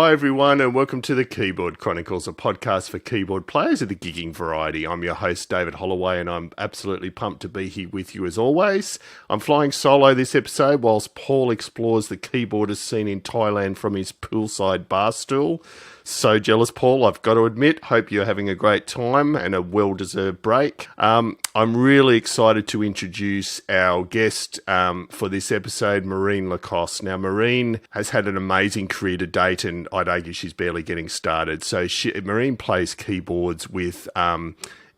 Hi everyone and welcome to the Keyboard Chronicles, a podcast for keyboard players of the gigging variety. I'm your host David Holloway and I'm absolutely pumped to be here with you as always. I'm flying solo this episode whilst Paul explores the keyboardist scene in Thailand from his poolside bar stool. So jealous, Paul, I've got to admit. Hope you're having a great time and a well-deserved break. I'm really excited to introduce our guest for this episode, Maureen Lacoste. Now, Maureen has had an amazing career to date, and I'd argue she's barely getting started. So Maureen plays keyboards with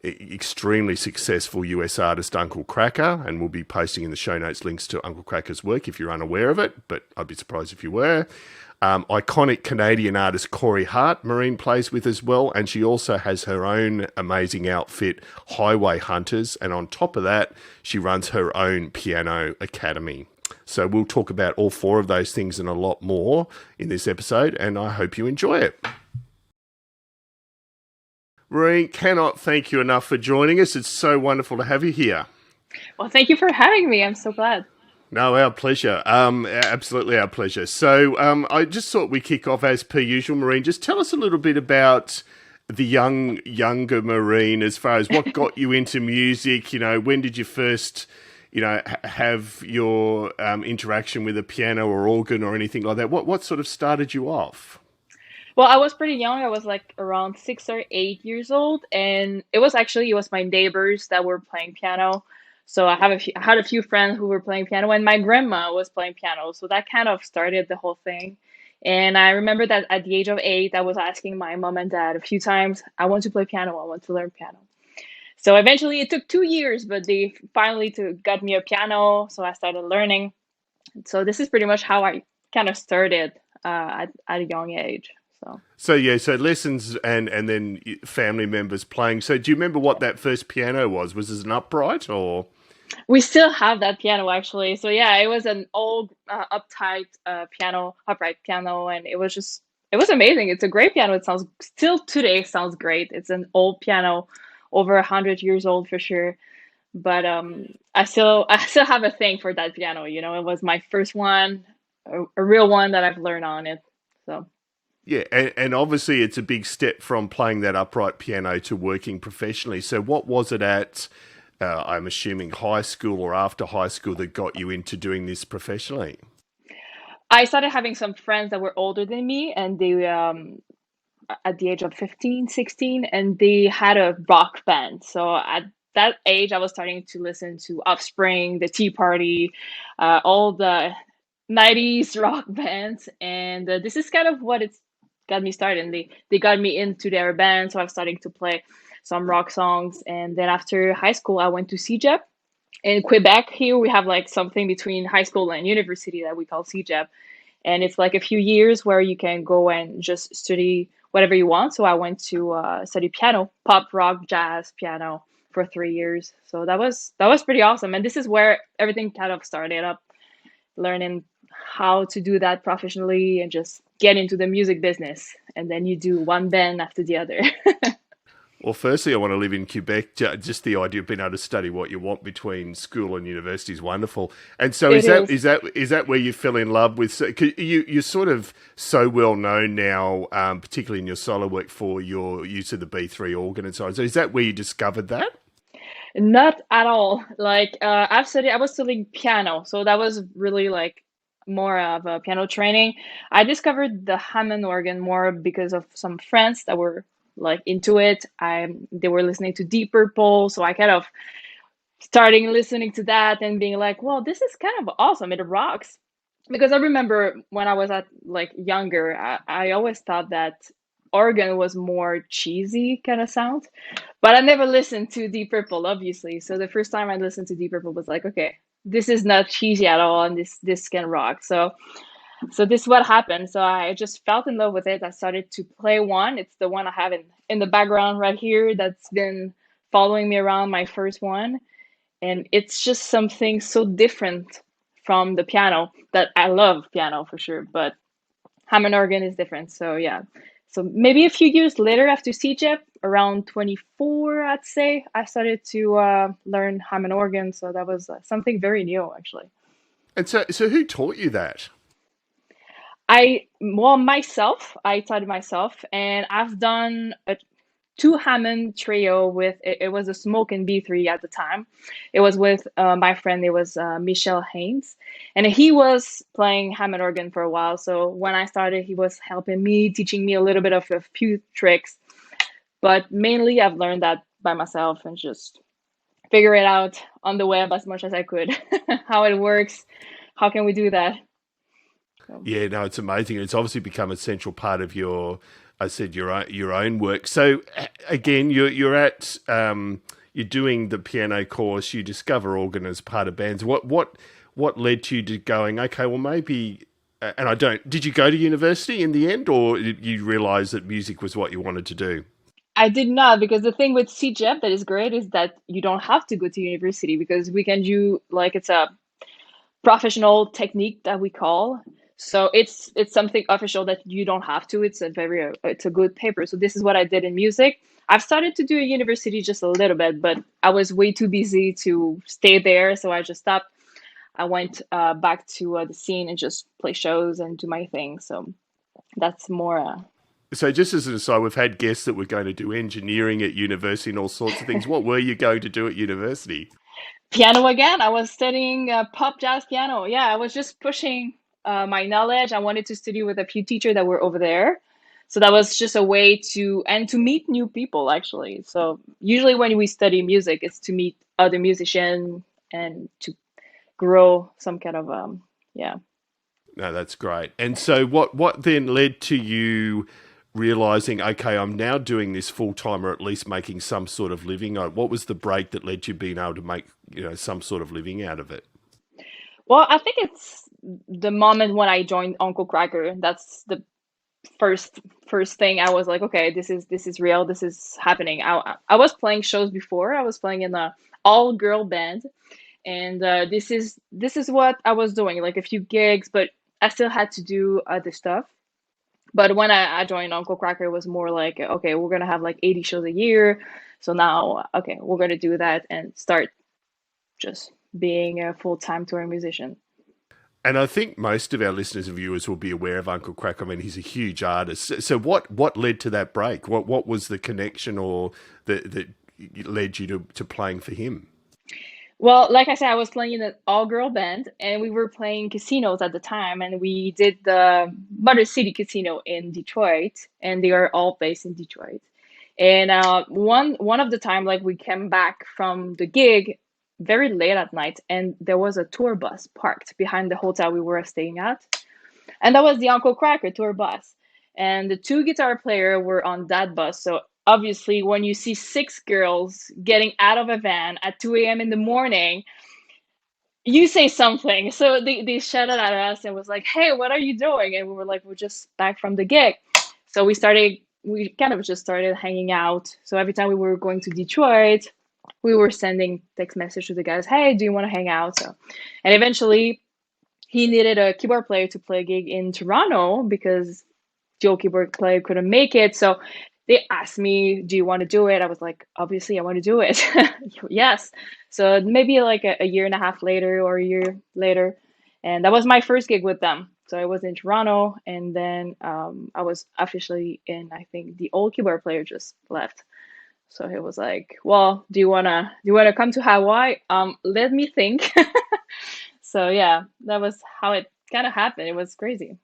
extremely successful US artist Uncle Kracker, and we'll be posting in the show notes links to Uncle Kracker's work if you're unaware of it, but I'd be surprised if you were. Iconic Canadian artist Corey Hart, Maureen plays with as well, and she also has her own amazing outfit, Highway Hunters, and on top of that, she runs her own piano academy. So we'll talk about all four of those things and a lot more in this episode, and I hope you enjoy it. Maureen, cannot thank you enough for joining us. It's so wonderful to have you here. Well, thank you for having me. I'm so glad. No, our pleasure. Absolutely our pleasure. So I just thought we'd kick off as per usual, Maureen. Just tell us a little bit about the younger Maureen as far as what got you into music. You know, when did you first, have your interaction with a piano or organ or anything like that? What sort of started you off? Well, I was pretty young. I was like around 6 or 8 years old, and it was my neighbors that were playing piano. So I had a few friends who were playing piano, and my grandma was playing piano. So that kind of started the whole thing. And I remember that at the age of 8, I was asking my mom and dad a few times, I want to play piano. I want to learn piano. So eventually it took 2 years, but they finally got me a piano. So I started learning. So this is pretty much how I kind of started at a young age. So lessons and then family members playing. So do you remember what that first piano was? Was it an upright or? We still have that piano actually. So yeah, it was an old upright piano, and it was amazing. It's a great piano. It sounds still today sounds great. It's an old piano, over 100 years old for sure. But I still have a thing for that piano. It was my first one, a real one that I've learned on it. So. Yeah, and obviously it's a big step from playing that upright piano to working professionally. So what was it at, I'm assuming, high school or after high school that got you into doing this professionally? I started having some friends that were older than me, and they at the age of 15, 16, and they had a rock band. So at that age, I was starting to listen to Offspring, The Tea Party, all the 90s rock bands, and this is kind of what it's got me started. And they got me into their band, so I was starting to play some rock songs. And then after high school, I went to CEGEP. In Quebec, here we have like something between high school and university that we call CEGEP, and it's like a few years where you can go and just study whatever you want. So I went to study piano, pop, rock, jazz, piano for 3 years. So that was pretty awesome. And this is where everything kind of started up, learning how to do that professionally and just get into the music business. And then you do one band after the other. Well, firstly, I want to live in Quebec. Just the idea of being able to study what you want between school and university is wonderful. And so, It is. is that where you fell in love with? So, 'cause you're sort of so well known now, particularly in your solo work for your use of the B3 organ and so on. So, is that where you discovered that? Not at all. Like I was studying piano, so that was really like more of a piano training. I discovered the Hammond organ more because of some friends that were like into it. They were listening to Deep Purple, so I kind of starting listening to that and being like, well, this is kind of awesome. It rocks. Because I remember when I was at like younger, I always thought that organ was more cheesy kind of sound. But I never listened to Deep Purple, obviously. So the first time I listened to Deep Purple was like, okay, this is not cheesy at all, and this can rock. So this is what happened. So I just felt in love with it. I started to play one. It's the one I have in the background right here that's been following me around, my first one. And it's just something so different from the piano that I love piano for sure, but Hammond organ is different. So yeah. So maybe a few years later after CJEP, around 24, I'd say, I started to learn Hammond organ. So that was something very new, actually. And so who taught you that? Myself, I taught it myself, and I've done a two Hammond trio with it was a Smoke and B3 at the time. It was with my friend. It was Michel Haynes, and he was playing Hammond organ for a while. So when I started, he was helping me, teaching me a little bit of a few tricks. But mainly, I've learned that by myself and just figure it out on the web as much as I could. How it works, how can we do that? So, Yeah, no, it's amazing. It's obviously become a central part of your, I said your own work. So again, you're at you're doing the piano course. You discover organ as part of bands. What led you to going? Okay, well maybe. And I don't. Did you go to university in the end, or did you realise that music was what you wanted to do? I did not, because the thing with CJEP that is great is that you don't have to go to university because we can do like it's a professional technique that we call. So it's something official that you don't have to. It's a good paper. So this is what I did in music. I've started to do a university just a little bit, but I was way too busy to stay there, so I just stopped. I went back to the scene and just play shows and do my thing. So that's more. So just as an aside, we've had guests that were going to do engineering at university and all sorts of things. What were you going to do at university? Piano again. I was studying pop jazz piano. Yeah, I was just pushing my knowledge. I wanted to study with a few teachers that were over there. So that was just a way to meet new people actually. So usually when we study music, it's to meet other musicians and to grow some kind of yeah. No, that's great. And so what then led to you realizing, okay, I'm now doing this full time, or at least making some sort of living? What was the break that led you being able to make, some sort of living out of it? Well, I think it's the moment when I joined Uncle Kracker. That's the first thing. I was like, okay, this is real. This is happening. I was playing shows before. I was playing in a all girl band, and this is what I was doing, like a few gigs, but I still had to do other stuff. But when I joined Uncle Cracker, it was more like, okay, we're gonna have like 80 shows a year. So now, okay, we're gonna do that and start just being a full-time touring musician. And I think most of our listeners and viewers will be aware of Uncle Kracker. I mean, he's a huge artist. So what led to that break? What was the connection or that led you to playing for him? Well, like I said, I was playing in an all-girl band, and we were playing casinos at the time, and we did the Motor City Casino in Detroit, and they are all based in Detroit. And one of the time, like we came back from the gig very late at night, and there was a tour bus parked behind the hotel we were staying at, and that was the Uncle Cracker tour bus. And the two guitar player were on that bus. So obviously, when you see six girls getting out of a van at 2 a.m. in the morning, you say something. So they shouted at us and was like, "Hey, what are you doing?" And we were like, "We're just back from the gig." So we kind of just started hanging out. So every time we were going to Detroit, we were sending text message to the guys, "Hey, do you want to hang out?" So, and eventually he needed a keyboard player to play a gig in Toronto because Joe keyboard player couldn't make it. So they asked me, "Do you want to do it?" I was like, "Obviously, I want to do it." Yes. So maybe like a year and a half later or a year later, and that was my first gig with them. So I was in Toronto, and then I was officially in. I think the old keyboard player just left. So he was like, "Well, do you wanna come to Hawaii? Let me think." So yeah, that was how it kind of happened. It was crazy.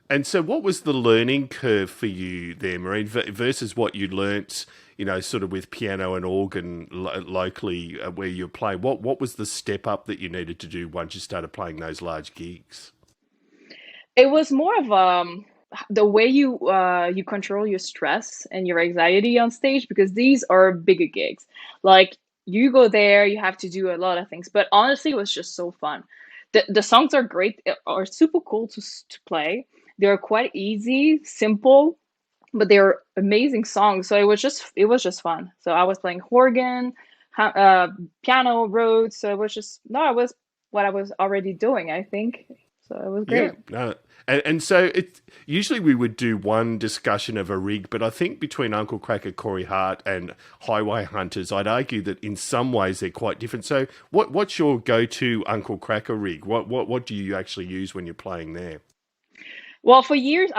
And so, what was the learning curve for you there, Maureen, versus what you learnt, sort of with piano and organ locally where you're playing? What was the step up that you needed to do once you started playing those large gigs? It was more of the way you control your stress and your anxiety on stage, because these are bigger gigs. Like you go there, you have to do a lot of things. But honestly, it was just so fun. The songs are great, are super cool to play. They're quite easy, simple, but they're amazing songs. So it was just fun. So I was playing organ, piano, Rhodes. So it was just no, it was what I was already doing, I think. So it was Yeah, great. no. And so it usually we would do one discussion of a rig, but I think between Uncle Cracker, Corey Hart, and Highway Hunters, I'd argue that in some ways they're quite different. So what's your go-to Uncle Cracker rig? What do you actually use when you're playing there? Well, for years,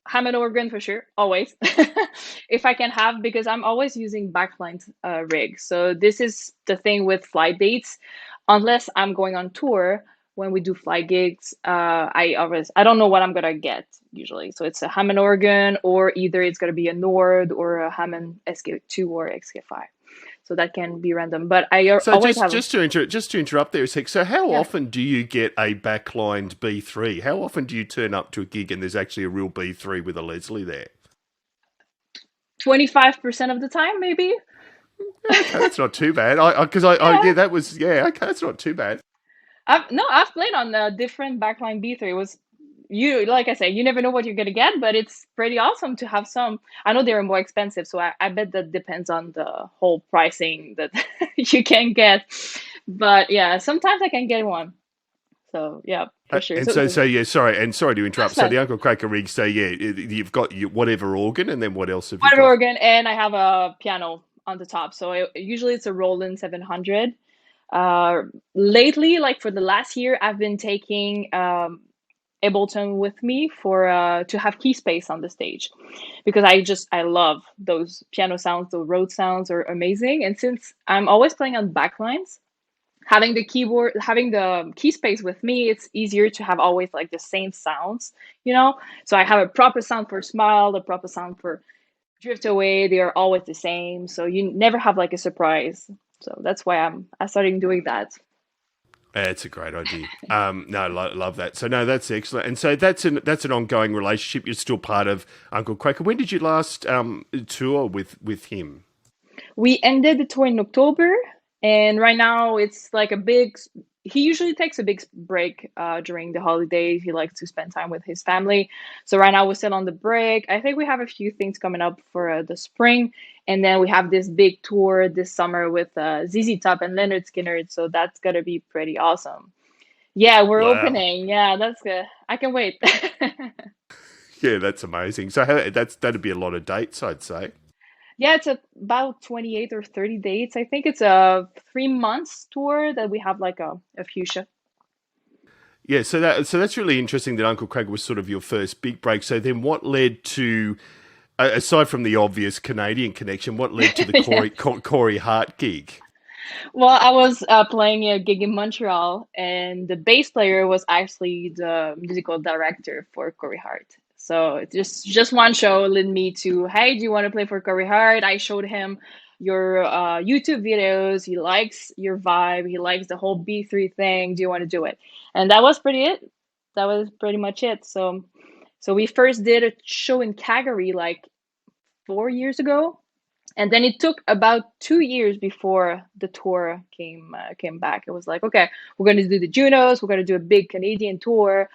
Hammond organ for sure, always. If I can have, because I'm always using backline rig. So this is the thing with flight dates. Unless I'm going on tour, when we do flight gigs, I don't know what I'm gonna get usually. So it's a Hammond organ, or either it's gonna be a Nord or a Hammond SK2 or XK5. So that can be random. But So always just have, just to just to interrupt there a sec. So how yeah, often do you get a backlined B3? How often do you turn up to a gig and there's actually a real B3 with a Leslie there? 25% of the time, maybe. Okay, that's not too bad. I Yeah. yeah, that was yeah. Okay, that's not too bad. I've played on a different backline B3. It was you like I say, you never know what you're gonna get, but it's pretty awesome to have some. I know they're more expensive, so I bet that depends on the whole pricing that you can get. But yeah, sometimes I can get one. So yeah, for sure. And So so yeah, sorry to that's interrupt. So fun. the Uncle Kracker rig. So yeah, you've got your whatever organ, and then what else have you Water got? organ, and I have a piano on the top. So usually it's a Roland 700. Uh, Lately, like for the last year, I've been taking Ableton with me for to have key space on the stage, because I love those piano sounds. The road sounds are amazing, and since I'm always playing on backlines, having the key space with me, it's easier to have always like the same sounds, you know. So I have a proper sound for Smile, the proper sound for Drift Away. They are always the same, so you never have like a surprise. So that's why I started doing that. It's a great idea. No, love that. So no, that's excellent. And so that's an ongoing relationship. You're still part of Uncle Kracker. When did you last tour with him? We ended the tour in October, and right now it's like a big. He usually takes a big break during the holidays. He likes to spend time with his family. So right now we're still on the break. I think we have a few things coming up for the spring, and then we have this big tour this summer with ZZ Top and Leonard Skinner. So that's gonna be pretty awesome. Yeah, we're Wow. opening. Yeah, that's good. I can wait. Yeah, that's amazing. So that'd be a lot of dates, I'd say. Yeah, it's about 28 or 30 dates. I think it's a 3 months tour that we have like a fuchsia. Yeah, so that's really interesting that Uncle Kracker was sort of your first big break. So then, what led to, aside from the obvious Canadian connection, what led to the Yeah. Corey Hart gig? Well, I was playing a gig in Montreal, and the bass player was actually the musical director for Corey Hart. So it's just one show led me to, hey, do you want to play for Corey Hart? I showed him your YouTube videos. He likes your vibe. He likes the whole B3 thing. Do you want to do it? And that was pretty it. That was pretty much it. So we first did a show in Calgary like 4 years ago, and then it took about 2 years before the tour came back. It was like, okay, we're going to do the Junos, we're going to do a big Canadian tour,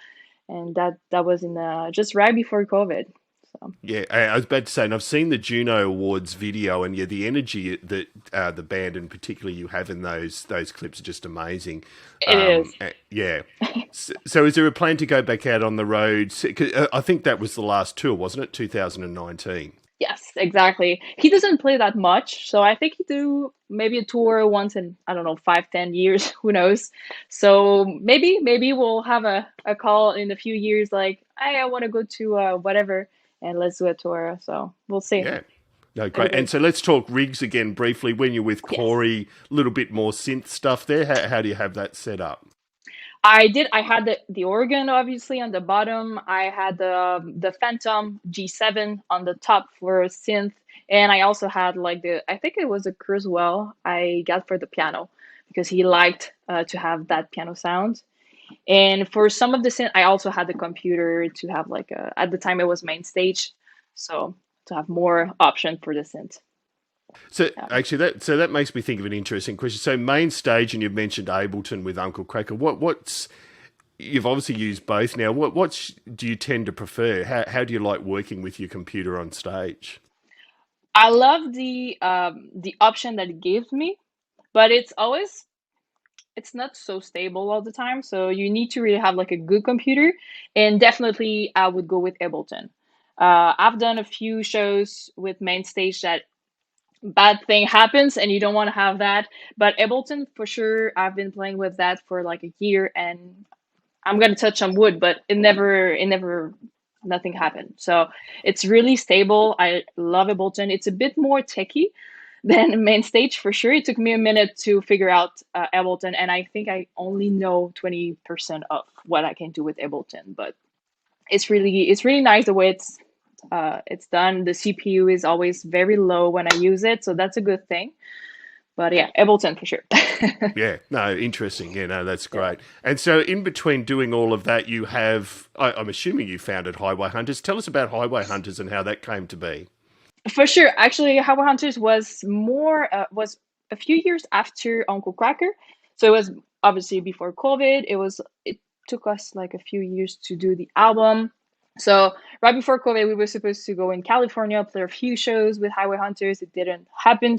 and that was in just right before COVID. So Yeah, I was about to say, and I've seen the Juno Awards video, and yeah, the energy that the band and particularly you have in those clips are just amazing. it is. Yeah. So, is there a plan to go back out on the road? 'Cause, I think that was the last tour, wasn't it? 2019. Yes, exactly. He doesn't play that much, so I think he do maybe a tour once in, I don't know, 5, 10 years, who knows. So maybe we'll have a call in a few years like, hey, I want to go to whatever, and let's do a tour. So we'll see. Yeah. No, It'll great. be And so let's talk rigs again briefly. When you're with yes. Corey, a little bit more synth stuff there. How do you have that set up? I did. I had the organ obviously on the bottom. I had the Phantom G7 on the top for synth, and I also had like I think it was a Kurzweil I got for the piano because he liked to have that piano sound. And for some of the synth, I also had the computer to have like at the time it was main stage, so to have more option for the synth. So Yeah. actually, that makes me think of an interesting question. So main stage, and you've mentioned Ableton with Uncle Kracker. What's you've obviously used both now. What's do you tend to prefer? How do you like working with your computer on stage? I love the option that it gives me, but it's not so stable all the time. So you need to really have like a good computer. And definitely, I would go with Ableton. I've done a few shows with main stage that bad thing happens and you don't want to have that. But Ableton, for sure, I've been playing with that for like a year, and I'm gonna touch some wood, but nothing happened. So it's really stable. I love Ableton. It's a bit more techy than main stage for sure. It took me a minute to figure out Ableton, and I think I only know 20% of what I can do with Ableton. But it's really nice the way it's done. The CPU is always very low when I use it, so that's a good thing. But yeah, Ableton for sure. Yeah, no, interesting. Yeah, no, that's Yeah. great. And so, in between doing all of that, you have, I'm assuming you founded Highway Hunters. Tell us about Highway Hunters and how that came to be. For sure. Actually, Howard Hunters was a few years after Uncle Kracker. So it was obviously before COVID. It took us like a few years to do the album. So right before COVID, we were supposed to go in California, play a few shows with Highway Hunters. It didn't happen.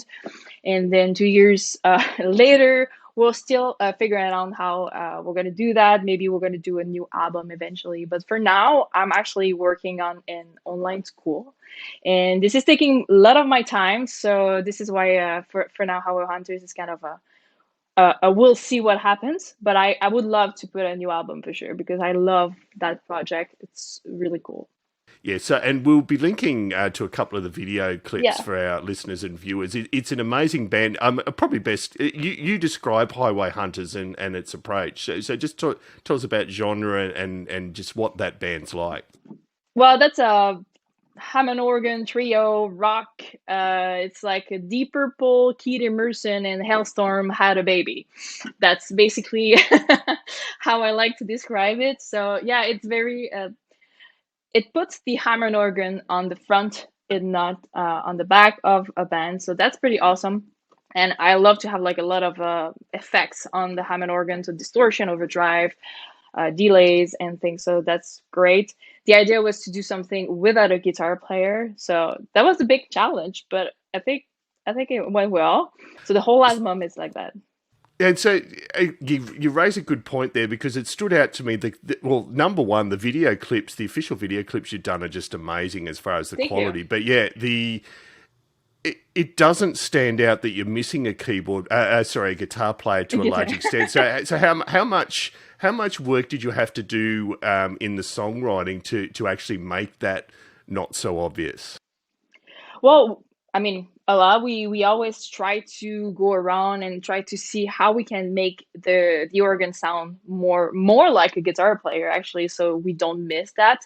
And then 2 years later, we're still figuring out how we're going to do that. Maybe we're going to do a new album eventually. But for now, I'm actually working on an online school. And this is taking a lot of my time. So this is why for now, How Hunters is kind of a we'll see what happens. But I would love to put a new album for sure because I love that project. It's really cool. Yeah, so and we'll be linking to a couple of the video clips Yeah. for our listeners and viewers. It's an amazing band. Probably best you describe Highway Hunters and its approach. So just tell us about genre and just what that band's like. Well, that's a Hammond organ trio rock. It's like a Deep Purple, Keith Emerson, and Halestorm had a baby. That's basically how I like to describe it. So yeah, it's very. It puts the Hammond organ on the front and not on the back of a band. So that's pretty awesome. And I love to have like a lot of effects on the Hammond organ, so distortion, overdrive, delays and things. So that's great. The idea was to do something without a guitar player. So that was a big challenge, but I think it went well. So the whole album is like that. And so you raise a good point there because it stood out to me. Well, number one, the video clips, the official video clips you've done are just amazing as far as the Thank you. quality. But yeah, it doesn't stand out that you're missing a a guitar player to a Guitar. large extent. So how much work did you have to do in the songwriting to actually make that not so obvious? Well, I mean, a lot. We always try to go around and try to see how we can make the organ sound more like a guitar player, actually, so we don't miss that.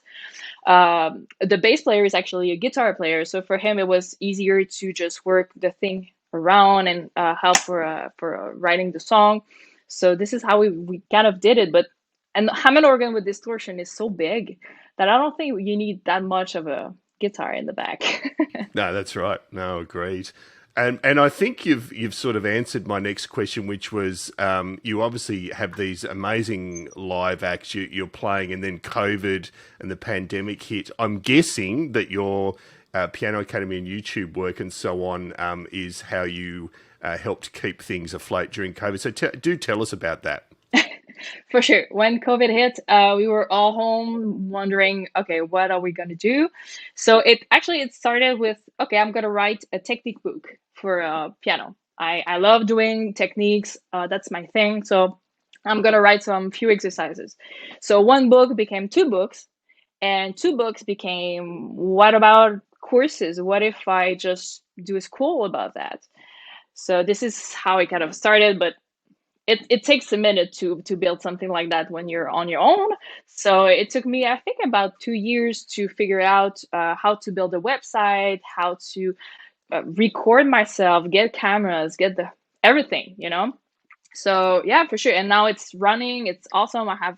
The bass player is actually a guitar player, so for him it was easier to just work the thing around and help for writing the song. So this is how we kind of did it. But and Hammond organ with distortion is so big that I don't think you need that much of a guitar in the back. No, that's right. No, agreed. And I think you've sort of answered my next question, which was you obviously have these amazing live acts you're playing, and then COVID and the pandemic hit. I'm guessing that your Piano Academy and YouTube work and so on is how you helped keep things afloat during COVID. So do tell us about that. For sure. When COVID hit, we were all home wondering, okay, what are we gonna do? So it started with, okay, I'm gonna write a technique book for piano. I love doing techniques. That's my thing. So I'm gonna write some few exercises. So one book became two books, and two books became, what about courses? What if I just do a school about that? So this is how it kind of started, but it takes a minute to build something like that when you're on your own. So it took me, I think, about 2 years to figure out how to build a website, how to record myself, get cameras, get the everything. So yeah, for sure. And now it's running. It's awesome. I have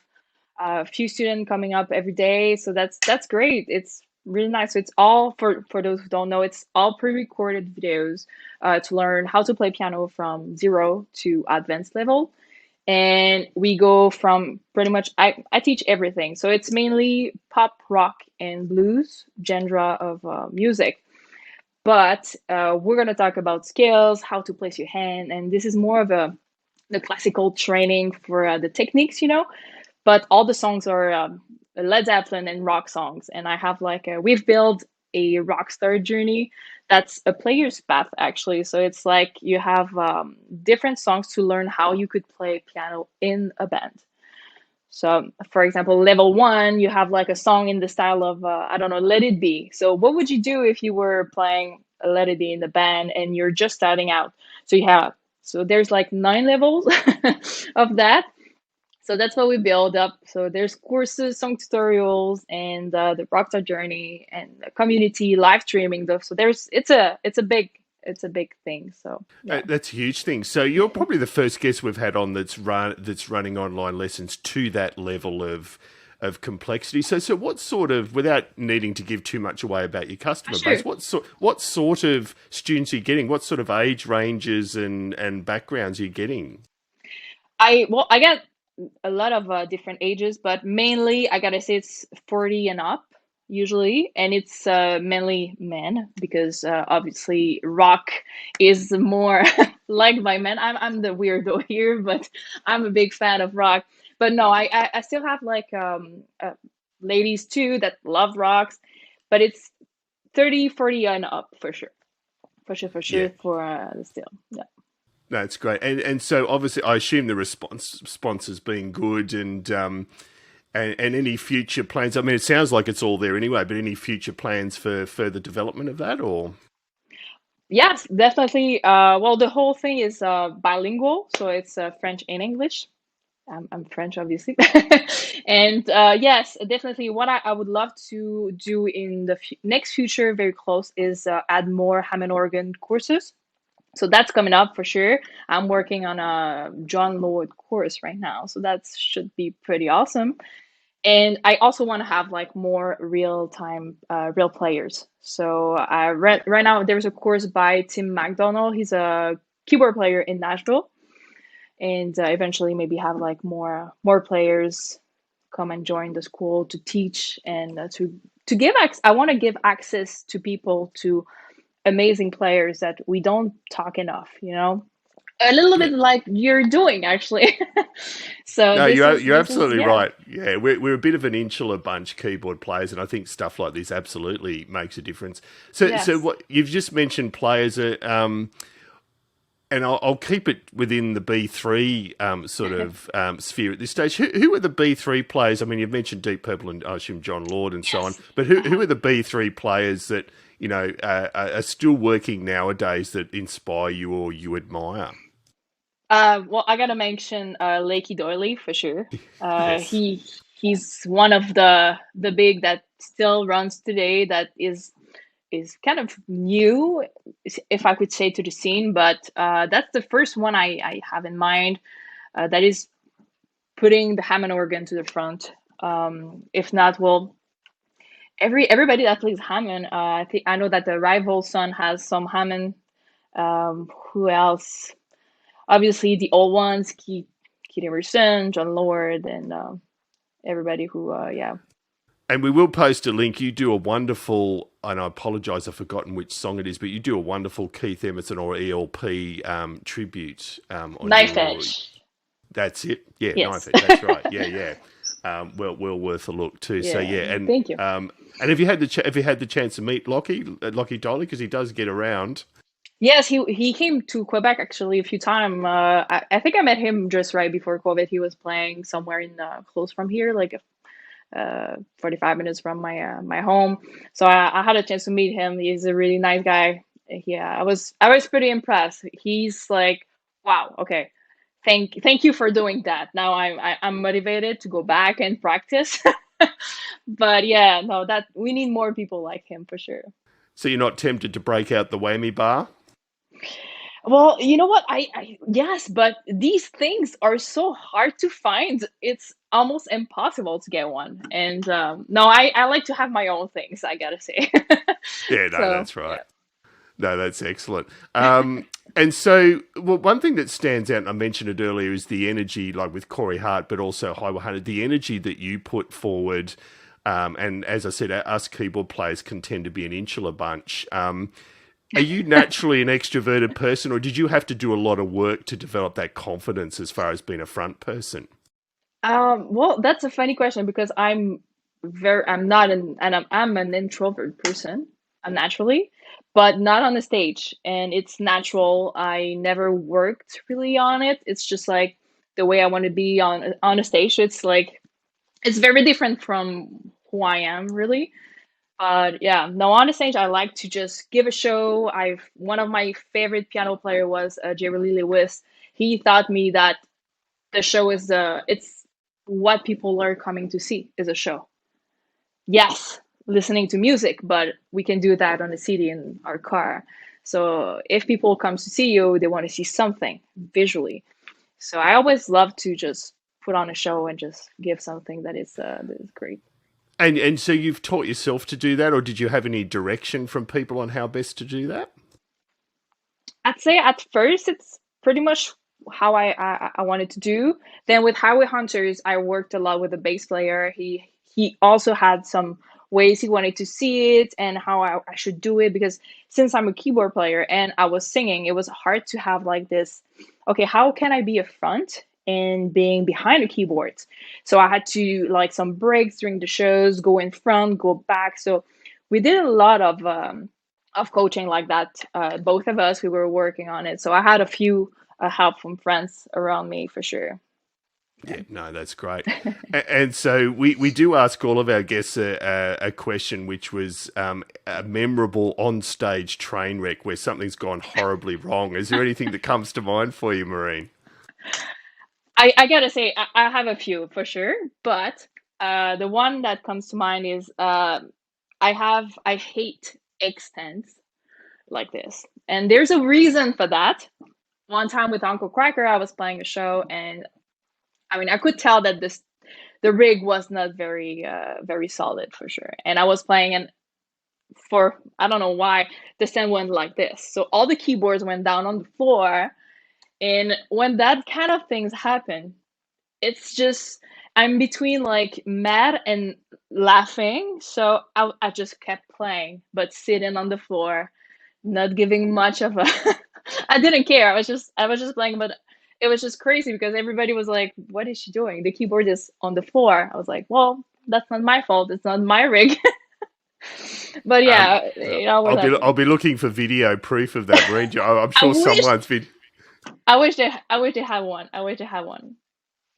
a few students coming up every day, so that's great. It's really nice. So it's all for those who don't know. It's all pre-recorded videos to learn how to play piano from zero to advanced level. And we go from pretty much I teach everything. So it's mainly pop, rock, and blues genre of music. But we're gonna talk about scales, how to place your hand, and this is more of the classical training for the techniques. But all the songs are Led Zeppelin and rock songs. And I have we've built a rock star journey that's a player's path, actually. So it's like you have different songs to learn how you could play piano in a band. So, for example, level one, you have like a song in the style of, I don't know, Let It Be. So, what would you do if you were playing Let It Be in the band and you're just starting out? So, there's like 9 levels of that. So, that's what we build up. So, there's courses, song tutorials, and the Rockstar Journey and the community live streaming stuff. So, it's a big thing. So, yeah. That's a huge thing. So you're probably the first guest we've had on that's running online lessons to that level of complexity. So what sort of, without needing to give too much away about your customer Sure. base, what sort of students are you getting? What sort of age ranges and backgrounds are you getting? I get a lot of different ages, but mainly I gotta say it's 40 and up usually, and it's mainly men because obviously rock is more liked by men. I'm the weirdo here, but I'm a big fan of rock. But no, I still have like ladies too that love rocks, but it's 30, 40 and up for sure, for Yeah. sure for still, yeah. That's great. And so obviously I assume the response has been good and any future plans. I mean, it sounds like it's all there anyway, but any future plans for further development of that or? Yes, definitely. Well, the whole thing is bilingual, so it's French and English. I'm French, obviously. And yes, definitely. What I would love to do in the next future, very close, is add more Hammond organ courses. So that's coming up for sure. I'm working on a John Lord course right now, so that should be pretty awesome. And I also want to have like more real time, real players. So right now there's a course by Tim McDonald. He's a keyboard player in Nashville, and eventually maybe have like more players come and join the school to teach and to give I want to give access to people to amazing players that we don't talk enough. A little Yeah. bit like you're doing actually. So No, you're this is absolutely yeah. right. Yeah, we're a bit of an insular bunch, keyboard players, and I think stuff like this absolutely makes a difference. So Yes. what you've just mentioned players are, and I'll keep it within the B3 sort of sphere at this stage. Who are the B3 players? I mean, you've mentioned Deep Purple and I assume John Lord and so on, Yes. but who are the B3 players that are still working nowadays that inspire you or you admire? Well, I gotta mention Lakey Doyley for sure. Yes. He's one of the big that still runs today. That is kind of new, if I could say, to the scene. But that's the first one I have in mind. That is putting the Hammond organ to the front. If not, well, everybody that plays Hammond. I know that the rival son has some Hammond. Who else? Obviously the old ones, Keith Emerson, John Lord, and everybody who, yeah. And we will post a link. You do a wonderful, and I apologise, I've forgotten which song it is, but you do a wonderful Keith Emerson or ELP tribute on Knife your. Edge. That's it. Yeah, Yes. Knife Edge. That's right. Yeah, yeah. Well worth a look too. So Yeah. yeah, Thank you. and have you had have you had the chance to meet Lockie Dolly because he does get around? Yes, he came to Quebec actually a few times. I think I met him just right before COVID. He was playing somewhere in close from here, like 45 minutes from my home. So I had a chance to meet him. He's a really nice guy. Yeah, I was pretty impressed. He's like, wow, okay, thank you for doing that. Now I'm motivated to go back and practice. But yeah, no, that we need more people like him for sure. So you're not tempted to break out the whammy bar? Well, you know what? Yes, but these things are so hard to find. It's almost impossible to get one. And no, I like to have my own things, I gotta say. Yeah, no, So, that's right. yeah. No, that's excellent. And so, well, one thing that stands out, and I mentioned it earlier, is the energy, like with Corey Hart, but also High 100, the energy that you put forward. And as I said, us keyboard players can tend to be an insular bunch. Are you naturally an extroverted person, or did you have to do a lot of work to develop that confidence as far as being a front person? Well, that's a funny question because I'm not I'm an introvert person, naturally, but not on the stage, and it's natural. I never worked really on it. It's just like the way I want to be on a stage. So it's like It's very different from who I am, really. But yeah, no, on the stage, I like to just give a show. I've One of my favorite piano player was Jerry Lee Lewis. He taught me that the show is it's what people are coming to see is a show. Yes, listening to music, but we can do that on the CD in our car. So if people come to see you, they want to see something visually. So I always love to just put on a show and just give something that is great. And so you've taught yourself to do that, or did you have any direction from people on how best to do that? I'd say at first it's pretty much how I wanted to do. Then with Highway Hunters, I worked a lot with the bass player. He also had some ways he wanted to see it and how I should do it because since I'm a keyboard player and I was singing, it was hard to have like this, okay, how can I be a front and being behind the keyboards? So I had to like some breaks during the shows, go in front, go back. So we did a lot of coaching like that. Both of us, we were working on it. So I had a few help from friends around me for sure. Yeah. Yeah, no, that's great. And so we do ask all of our guests a question, which was a memorable on-stage train wreck where something's gone horribly wrong. Is there anything that comes to mind for you, Maureen? I gotta say, I have a few for sure, but the one that comes to mind is I hate extents like this, and there's a reason for that. One time with Uncle Kracker, I was playing a show, and I mean, I could tell that the rig was not very solid for sure. And I was playing, and for I don't know why the stand went like this. So all the keyboards went down on the floor. And when that kind of things happen, it's just I'm between like mad and laughing. So I just kept playing, but sitting on the floor, not giving much of a I didn't care. I was just playing, but it was just crazy because everybody was like, "What is she doing? The keyboard is on the floor." I was like, "Well, that's not my fault. It's not my rig." But Um, yeah, it always I'll happens. be looking for video proof of that, Maureen. I'm I sure wish someone's been. I wish they had one. I wish they had one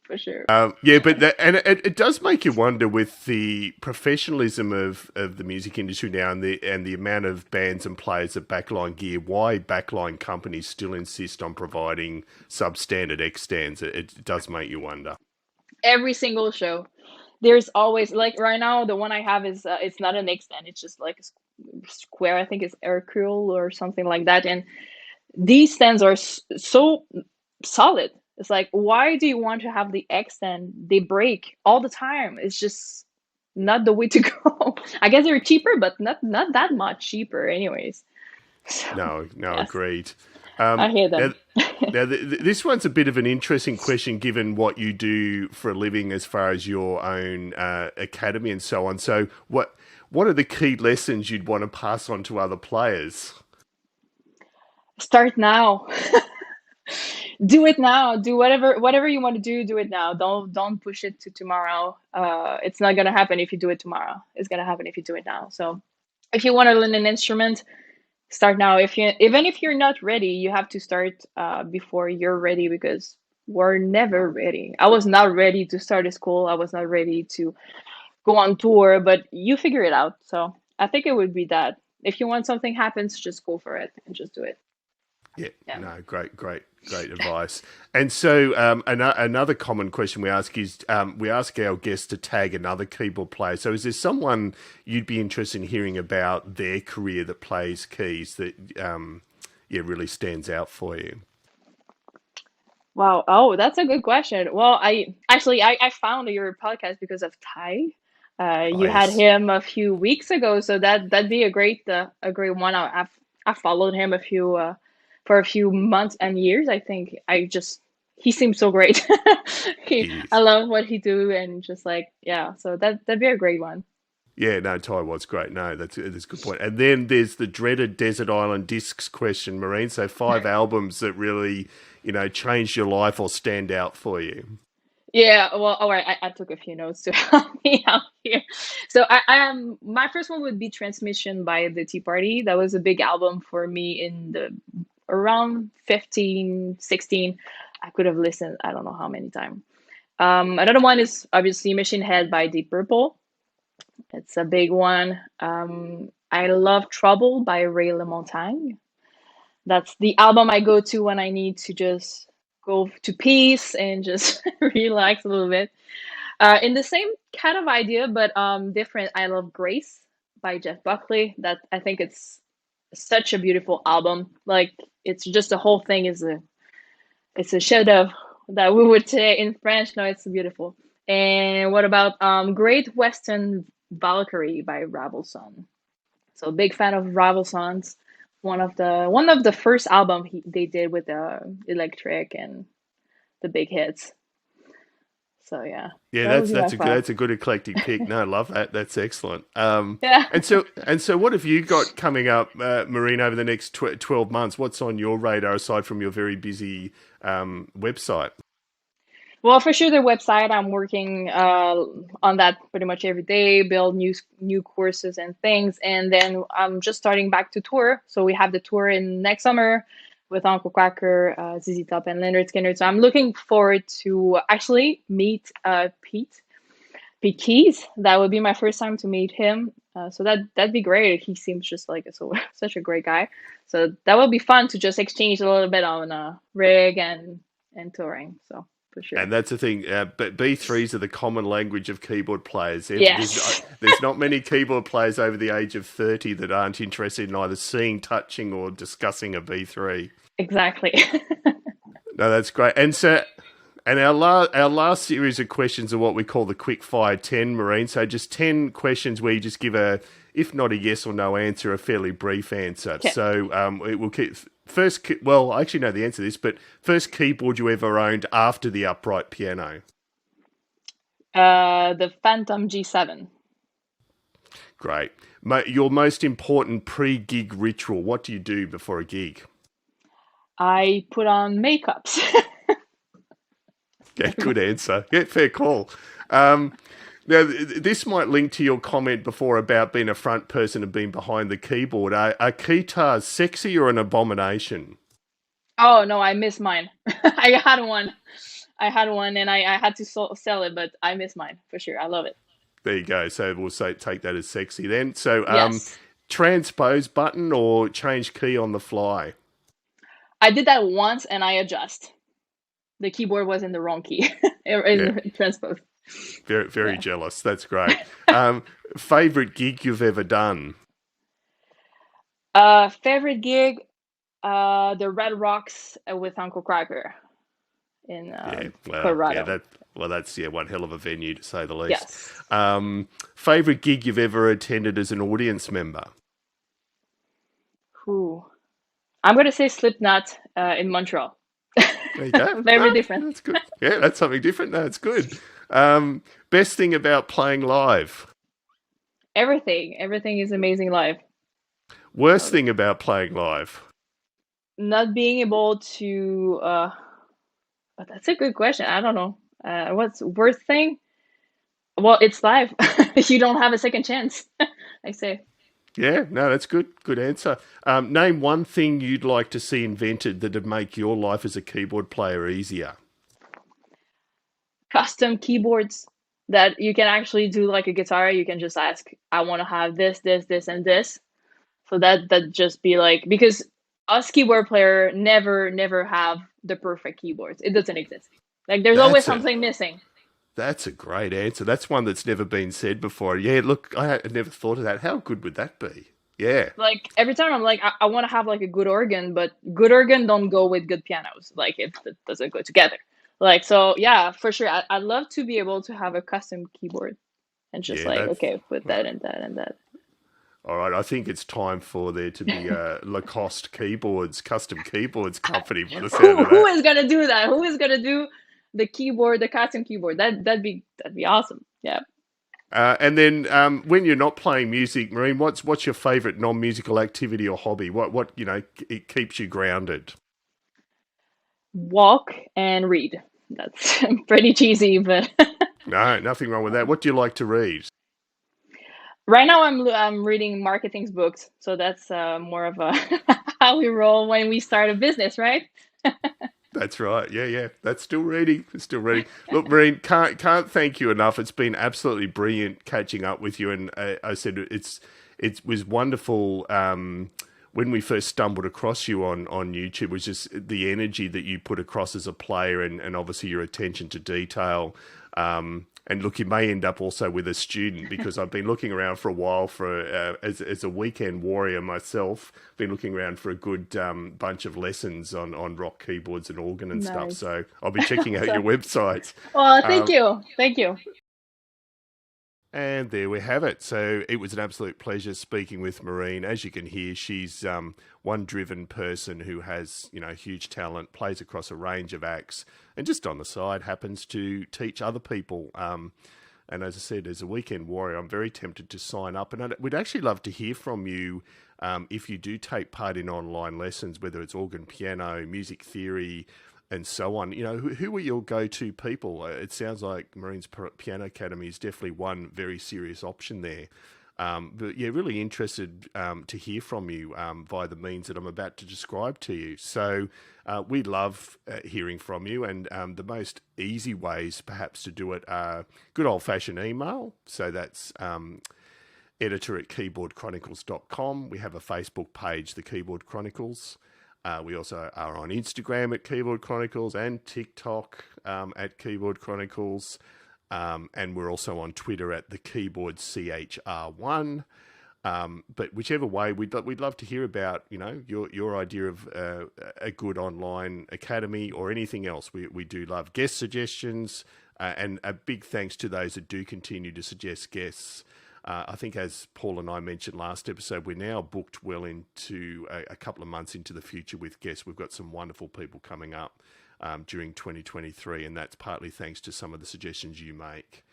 for sure. Yeah, Yeah. but it does make you wonder with the professionalism of the music industry now and the amount of bands and players that backline gear, why backline companies still insist on providing substandard X stands. It does make you wonder. Every single show. There's always like right now the one I have is it's not an extend, it's just like a square. I think it's Hercule or something like that. And these stands are so solid. It's like, why do you want to have the extend? They break all the time. It's just not the way to go. I guess they're cheaper, but not that much cheaper, anyways. So No, no, yes, agreed. I hate Now, them. this one's a bit of an interesting question given what you do for a living as far as your own academy and so on. So, what are the key lessons you'd want to pass on to other players? Start now. Do it now. Do whatever you want to do. Do it now. Don't push it to tomorrow. It's not gonna happen if you do it tomorrow. It's gonna happen if you do it now. So if you want to learn an instrument, start now. If you even if you're not ready, you have to start before you're ready because we're never ready. I was not ready to start a school. I was not ready to go on tour, but you figure it out. So I think it would be that. If you want something happens, just go for it and just do it. Yeah, Yeah. no, great advice. And so, another common question we ask is we ask our guests to tag another keyboard player. So, is there someone you'd be interested in hearing about their career that plays keys that, yeah, really stands out for you? Wow. Oh, that's a good question. Well, I found your podcast because of Ty. Oh, You had yes. him a few weeks ago, so that'd be a great one. I followed him a few for a few months and years. I think he seems so great. He I is. love what he do and just like yeah. So that'd be a great one. Yeah, no, Ty was great. No, that's a good point. And then there's the dreaded Desert Island Discs question, Marine. So 5 albums that really, changed your life or stand out for you. Yeah, well, all right. I took a few notes to help me out here. So my first one would be Transmission by the Tea Party. That was a big album for me in the around 15, 16. I could have listened, I don't know how many times. Another one is obviously Machine Head by Deep Purple. It's a big one. I love Trouble by LaMontagne. That's the album I go to when I need to just go to peace and just relax a little bit. In the same kind of idea, but different. I love Grace by Jeff Buckley. That I think it's such a beautiful album. Like it's just the whole thing is a chef d'oeuvre that we would say in French. No, it's beautiful. And what about Great Western Valkyrie by Ravelson? So big fan of Ravelson's. One of the first album they did with electric and the big hits. So yeah, Yeah, that would be my five. that's a good eclectic pick. No, I love that. That's excellent. Yeah. And so, what have you got coming up, Marine, over the next 12 months? What's on your radar aside from your very busy website? Well, for sure, the website. I'm working on that pretty much every day. Build new courses and things, and then I'm just starting back to tour. So we have the tour in next summer with Uncle Kracker, ZZ Top, and Leonard Skinner. So I'm looking forward to actually meet Pete Keys. That would be my first time to meet him. So that'd be great. He seems just like such a great guy. So that would be fun to just exchange a little bit on rig and touring. So for sure. And that's the thing. But B3s are the common language of keyboard players. Yes. There's not many keyboard players over the age of 30 that aren't interested in either seeing, touching, or discussing a B3. Exactly. No, that's great. And our last series of questions are what we call the quick fire 10, Marine. So just 10 questions where you just give if not a yes or no answer, a fairly brief answer. Okay. So it will keep well, I actually know the answer to this, but first keyboard you ever owned after the upright piano. The Phantom G7. Great. Your most important pre-gig ritual. What do you do before a gig? I put on makeups. Yeah, good answer. Yeah, fair call. Now, this might link to your comment before about being a front person and being behind the keyboard. Are keytars sexy or an abomination? Oh no, I miss mine. I had one. And I had to sell it, but I miss mine for sure. I love it. There you go. So we'll take that as sexy then. So Yes. transpose button or change key on the fly? I did that once and I adjust. The keyboard was in the wrong key in transpose. Very jealous. That's great. Favorite gig you've ever done? Favorite gig, the Red Rocks with Uncle Kracker in Colorado. That's one hell of a venue to say the least. Yes. Favorite gig you've ever attended as an audience member? Ooh. I'm going to say Slipknot in Montreal. There you go. Very different. That's good. Yeah, that's something different. No, it's good. Best thing about playing live? Everything is amazing live. Worst thing about playing live? Not being able to but that's a good question. I don't know. What's worst thing? Well, it's live. You don't have a second chance, I say. Yeah, no, that's good. Good answer. Name one thing you'd like to see invented that'd make your life as a keyboard player easier. Custom keyboards that you can actually do like a guitar. You can just ask, I want to have this, and this. So that just be like, because us keyboard player never have the perfect keyboards. It doesn't exist. Like there's always something missing. That's a great answer. That's one that's never been said before. Yeah, look, I had never thought of that. How good would that be? Yeah. Like every time I'm like, I want to have like a good organ, but good organ don't go with good pianos. Like it doesn't go together. Like, so yeah, for sure. I'd love to be able to have a custom keyboard and just okay, put that and that and that. All right, I think it's time for there to be a Lacoste keyboards, custom keyboards company. By the sound of that. Who is gonna do that? Who is gonna do the keyboard, the custom keyboard? That'd be awesome. Yeah. And then when you're not playing music, Marine, what's your favorite non-musical activity or hobby? What it keeps you grounded? Walk and read. That's pretty cheesy, but No, nothing wrong with that. What do you like to read? right now I'm reading marketing books, so that's more of a how we roll when we start a business, right? That's right. Yeah, yeah. That's still reading. It's still reading. Look, Marine, can't thank you enough. It's been absolutely brilliant catching up with you. And I said it was wonderful. When we first stumbled across you on YouTube, was just the energy that you put across as a player, and obviously your attention to detail. And look, you may end up also with a student, because I've been looking around for a while as a weekend warrior myself. Been looking around for a good bunch of lessons on rock keyboards and organ and stuff. So I'll be checking out your website. Well, thank you. And there we have it. So it was an absolute pleasure speaking with Maureen. As you can hear, she's one driven person who has, huge talent, plays across a range of acts, and just on the side happens to teach other people. And as I said, as a weekend warrior, I'm very tempted to sign up. And we'd actually love to hear from you if you do take part in online lessons, whether it's organ, piano, music theory, and so on. Who are your go-to people? It sounds like Marine's Piano Academy is definitely one very serious option there. But yeah, really interested to hear from you via the means that I'm about to describe to you. So we love hearing from you, and the most easy ways perhaps to do it are good old-fashioned email. So that's editor@keyboardchronicles.com. We have a Facebook page, The Keyboard Chronicles. We also are on Instagram at Keyboard Chronicles and TikTok at Keyboard Chronicles. And we're also on Twitter at the Keyboard CHR1. But whichever way, we'd love to hear about, your idea of a good online academy or anything else. We do love guest suggestions, and a big thanks to those that do continue to suggest guests. I think, as Paul and I mentioned last episode, we're now booked well into a couple of months into the future with guests. We've got some wonderful people coming up during 2023, and that's partly thanks to some of the suggestions you make.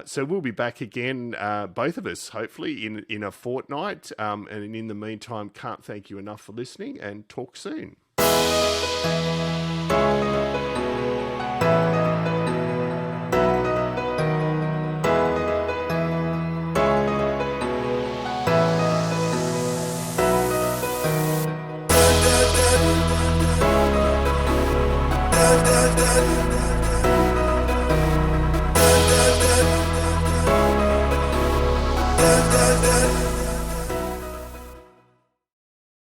So we'll be back again, both of us, hopefully, in a fortnight. And in the meantime, can't thank you enough for listening, and talk soon. Da, da, da.